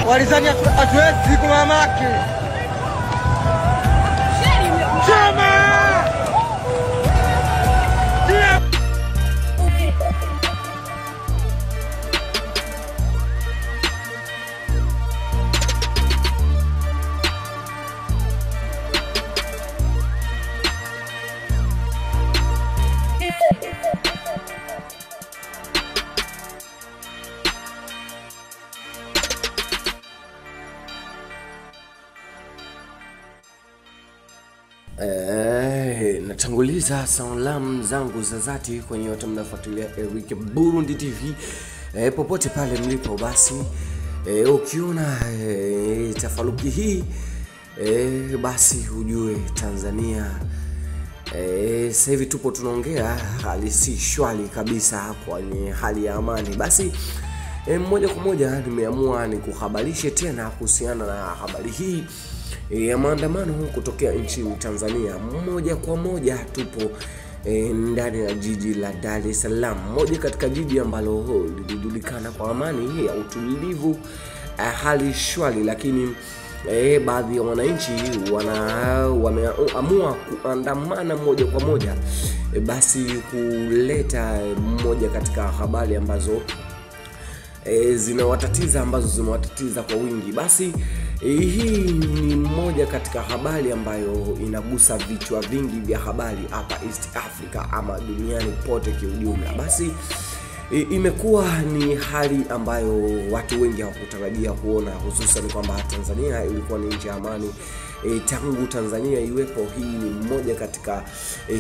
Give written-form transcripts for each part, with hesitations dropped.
walizani hatuwezi kumamake. Chama! Natanguliza salamu zangu za dhati kwenye watu mnafuatilia Eric Burundi TV popote pale mlipo. Basi ukiona tafaruki hii basi ujue Tanzania sasa hivi tupo tunaongea hali si shwari kabisa kwenye hali ya amani. Basi moja kwa moja nimeamua nikuhabarishe tena kuhusiana na habari hii ya maandamano kutokea nchini Tanzania. Moja kwa moja tupo ndani ya jiji la Dar es Salaam, moja katika jiji ambalo lilijulikana kwa amani ya utulivu, hali shwari, lakini baadhi ya wananchi wameamua kuandamana moja kwa moja basi kuleta moja katika habari ambazo zimewatatiza kwa wingi. Basi hii ni moja katika habari ambayo inagusa vichwa vingi vya habari hapa East Africa ama duniani pote kiujumla. Basi imekuwa ni hali ambayo watu wengi hawakutarajia kuona, hususan kwamba Tanzania ilikuwa ni nchi ya amani tangu Tanzania iwepo. Hii ni moja katika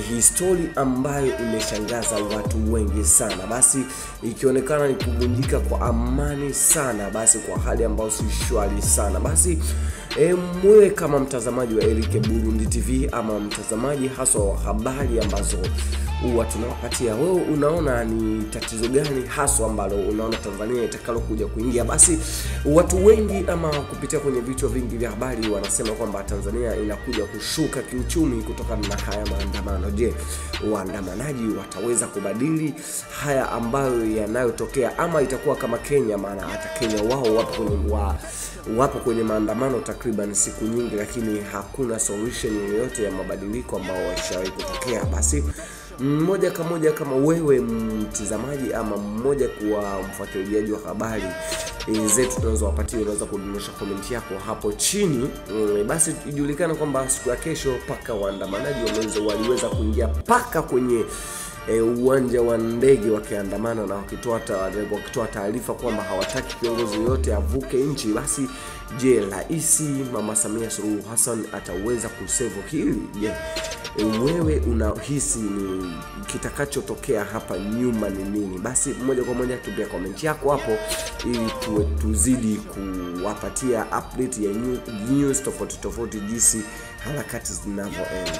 history ambayo imeshangaza watu wengi sana. Basi ikionekana ni kuvunjika kwa amani sana, basi kwa hali ambayo si shwari sana. Basi mwewe kama mtazamaji wa Eric Burundi TV ama mtazamaji hasa wa habari ambazo huwa tunawapatia, wewe unaona ni tatizo gani hasa ambalo unaona Tanzania itakalo kuja kuingia? Basi watu wengi ama kupitia kwenye vichwa vingi vya habari wanasema kwamba Tanzania inakuja kushuka kiuchumi kutokana na haya maandamano. Je, waandamanaji wataweza kubadili haya ambayo yanayotokea ama itakuwa kama Kenya? Maana hata Kenya wao wapo kwenye maandamano takriban siku nyingi, lakini hakuna solution yoyote ya mabadiliko ambao washawahi kutokea. Basi mmoja kama wewe mtazamaji ama mmoja kwa mfuatiliaji wa habari zetu tunazowapatia, unaweza kudondosha comment yako hapo chini. Basi ijulikana kwamba siku ya kesho paka waandamanaji waliweza kuingia paka kwenye uwanja wa ndege wakiandamana na wakitoa taarifa kwamba hawataki kiongozi yote avuke nchi. Basi je, Rais Mama Samia Suluhu Hassan ataweza kusave hili? Je, wewe unahisi ni kitakachotokea hapa nyuma ni nini? Basi moja kwa moja tupia comment yako hapo ili tuzidi kuwapatia update ya news tofauti jinsi harakati zinavyoenda.